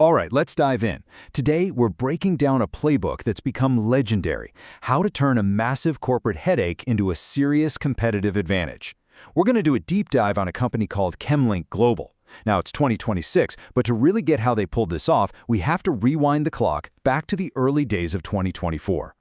All right, let's dive in. Today, we're breaking down a playbook that's become legendary, how to turn a massive corporate headache into a serious competitive advantage. We're going to do a deep dive on a company called ChemLink Global. Now, it's 2026, but to really get how they pulled this off, we have to rewind the clock back to the early days of 2024.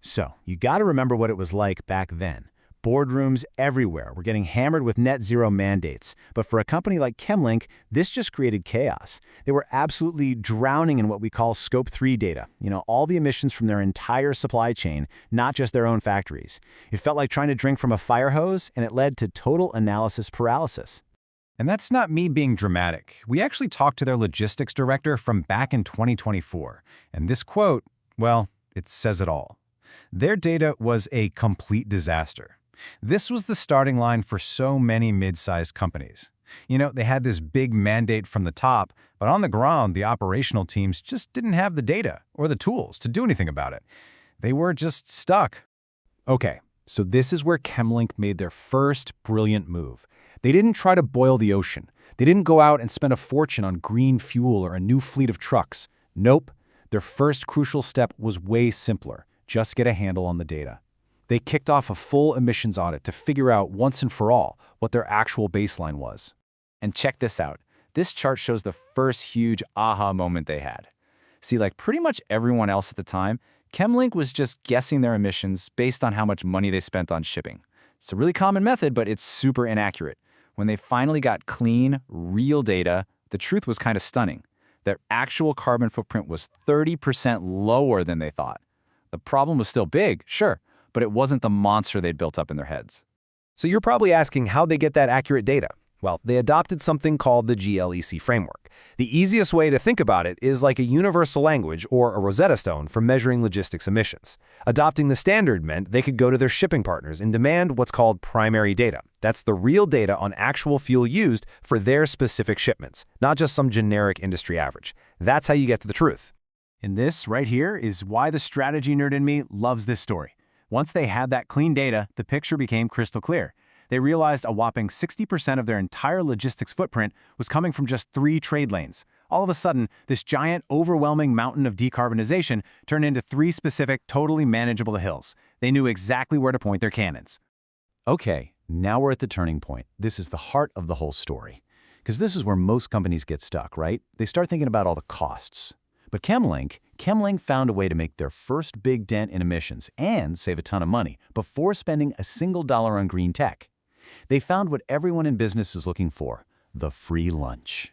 So, you got to remember what it was like back then. Boardrooms everywhere were getting hammered with net zero mandates. But for a company like ChemLink, this just created chaos. They were absolutely drowning in what we call Scope 3 data. All the emissions from their entire supply chain, not just their own factories. It felt like trying to drink from a fire hose, and it led to total analysis paralysis. And that's not me being dramatic. We actually talked to their logistics director from back in 2024. And this quote, well, it says it all. Their data was a complete disaster. This was the starting line for so many mid-sized companies. They had this big mandate from the top, but on the ground, the operational teams just didn't have the data or the tools to do anything about it. They were just stuck. Okay, so this is where ChemLink made their first brilliant move. They didn't try to boil the ocean. They didn't go out and spend a fortune on green fuel or a new fleet of trucks. Nope. Their first crucial step was way simpler. Just get a handle on the data. They kicked off a full emissions audit to figure out once and for all what their actual baseline was. And check this out. This chart shows the first huge aha moment they had. See, like pretty much everyone else at the time, ChemLink was just guessing their emissions based on how much money they spent on shipping. It's a really common method, but it's super inaccurate. When they finally got clean, real data, the truth was kind of stunning. Their actual carbon footprint was 30% lower than they thought. The problem was still big, sure, but it wasn't the monster they'd built up in their heads. So you're probably asking how they get that accurate data. Well, they adopted something called the GLEC framework. The easiest way to think about it is like a universal language or a Rosetta Stone for measuring logistics emissions. Adopting the standard meant they could go to their shipping partners and demand what's called primary data. That's the real data on actual fuel used for their specific shipments, not just some generic industry average. That's how you get to the truth. And this right here is why the strategy nerd in me loves this story. Once they had that clean data, the picture became crystal clear. They realized a whopping 60% of their entire logistics footprint was coming from just 3 trade lanes. All of a sudden, this giant, overwhelming mountain of decarbonization turned into 3 specific, totally manageable hills. They knew exactly where to point their cannons. Okay, now we're at the turning point. This is the heart of the whole story. Because this is where most companies get stuck, right? They start thinking about all the costs. But ChemLink found a way to make their first big dent in emissions and save a ton of money before spending a single dollar on green tech. They found what everyone in business is looking for, the free lunch.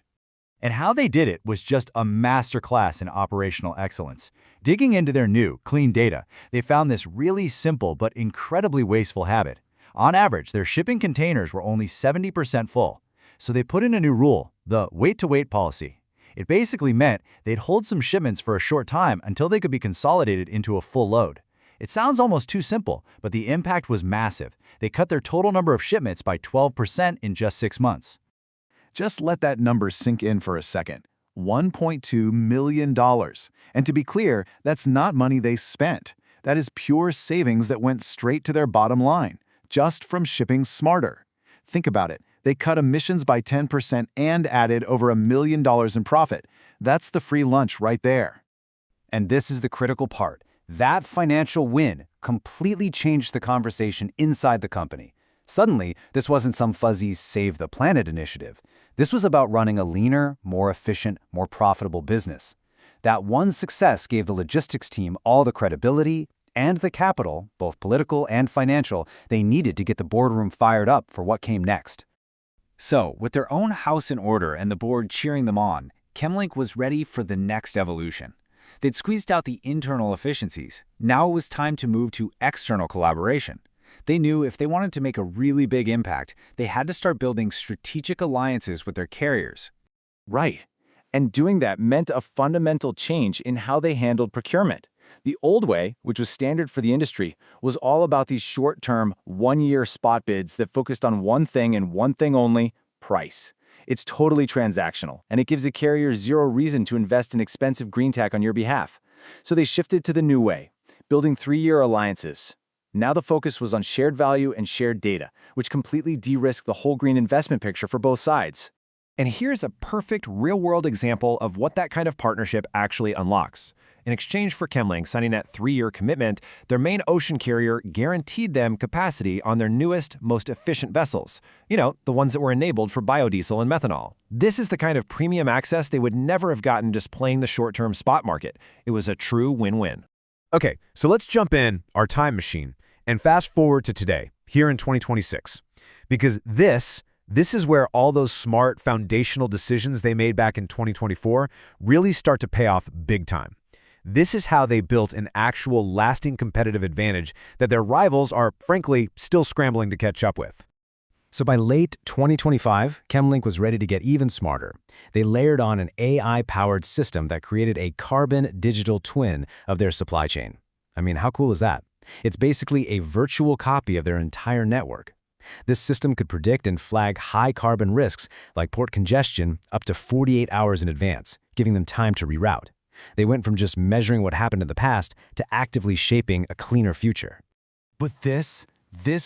And how they did it was just a masterclass in operational excellence. Digging into their new, clean data, they found this really simple but incredibly wasteful habit. On average, their shipping containers were only 70% full. So they put in a new rule, the wait-to-wait policy. It basically meant they'd hold some shipments for a short time until they could be consolidated into a full load. It sounds almost too simple, but the impact was massive. They cut their total number of shipments by 12% in just 6 months. Just let that number sink in for a second. $1.2 million. And to be clear, that's not money they spent. That is pure savings that went straight to their bottom line, just from shipping smarter. Think about it. They cut emissions by 10% and added over $1 million in profit. That's the free lunch right there. And this is the critical part. That financial win completely changed the conversation inside the company. Suddenly, this wasn't some fuzzy Save the Planet initiative. This was about running a leaner, more efficient, more profitable business. That one success gave the logistics team all the credibility and the capital, both political and financial, they needed to get the boardroom fired up for what came next. So, with their own house in order and the board cheering them on, ChemLink was ready for the next evolution. They'd squeezed out the internal efficiencies. Now it was time to move to external collaboration. They knew if they wanted to make a really big impact, they had to start building strategic alliances with their carriers. Right. And doing that meant a fundamental change in how they handled procurement. The old way, which was standard for the industry, was all about these short-term, one-year spot bids that focused on one thing and one thing only, price. It's totally transactional, and it gives a carrier zero reason to invest in expensive green tech on your behalf. So they shifted to the new way, building 3-year alliances. Now the focus was on shared value and shared data, which completely de-risked the whole green investment picture for both sides. And here's a perfect real-world example of what that kind of partnership actually unlocks. In exchange for ChemLink signing that 3-year commitment, their main ocean carrier guaranteed them capacity on their newest, most efficient vessels. You know, the ones that were enabled for biodiesel and methanol. This is the kind of premium access they would never have gotten just playing the short-term spot market. It was a true win-win. Okay, so let's jump in our time machine and fast forward to today, here in 2026. Because this is where all those smart foundational decisions they made back in 2024 really start to pay off big time. This is how they built an actual lasting competitive advantage that their rivals are, frankly, still scrambling to catch up with. So by late 2025, ChemLink was ready to get even smarter. They layered on an AI-powered system that created a carbon digital twin of their supply chain. I mean, how cool is that? It's basically a virtual copy of their entire network. This system could predict and flag high-carbon risks like port congestion up to 48 hours in advance, giving them time to reroute. They went from just measuring what happened in the past to actively shaping a cleaner future. But this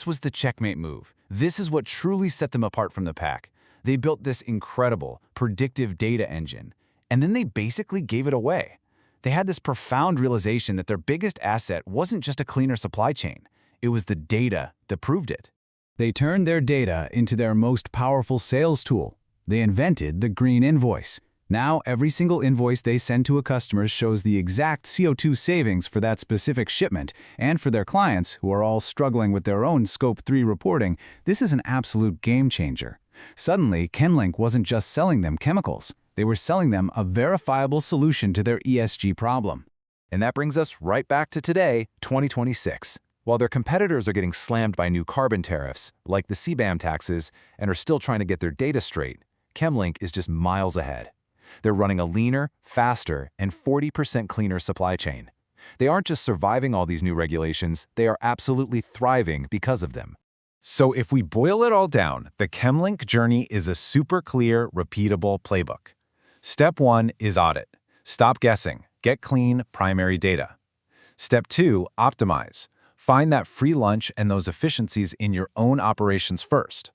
was the checkmate move. This is what truly set them apart from the pack. They built this incredible, predictive data engine, and then they basically gave it away. They had this profound realization that their biggest asset wasn't just a cleaner supply chain. It was the data that proved it. They turned their data into their most powerful sales tool. They invented the green invoice. Now, every single invoice they send to a customer shows the exact CO2 savings for that specific shipment, and for their clients, who are all struggling with their own Scope 3 reporting, this is an absolute game changer. Suddenly, ChemLink wasn't just selling them chemicals. They were selling them a verifiable solution to their ESG problem. And that brings us right back to today, 2026. While their competitors are getting slammed by new carbon tariffs, like the CBAM taxes, and are still trying to get their data straight, ChemLink is just miles ahead. They're running a leaner, faster, and 40% cleaner supply chain. They aren't just surviving all these new regulations, they are absolutely thriving because of them. So if we boil it all down, the ChemLink journey is a super clear, repeatable playbook. Step 1 is audit. Stop guessing. Get clean, primary data. Step 2, optimize. Find that free lunch and those efficiencies in your own operations first.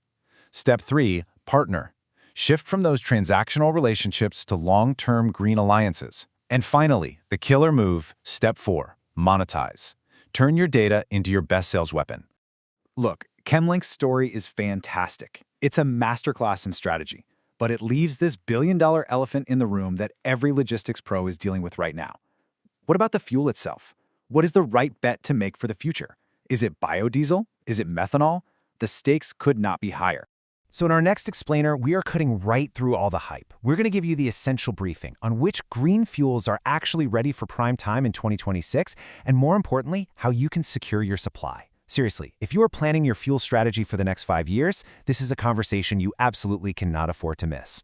Step 3, partner. Shift from those transactional relationships to long-term green alliances. And finally, the killer move, step 4, monetize. Turn your data into your best sales weapon. Look, ChemLink's story is fantastic. It's a masterclass in strategy, but it leaves this billion-dollar elephant in the room that every logistics pro is dealing with right now. What about the fuel itself? What is the right bet to make for the future? Is it biodiesel? Is it methanol? The stakes could not be higher. So in our next explainer, we are cutting right through all the hype. We're going to give you the essential briefing on which green fuels are actually ready for prime time in 2026, and more importantly, how you can secure your supply. Seriously, if you are planning your fuel strategy for the next 5 years, this is a conversation you absolutely cannot afford to miss.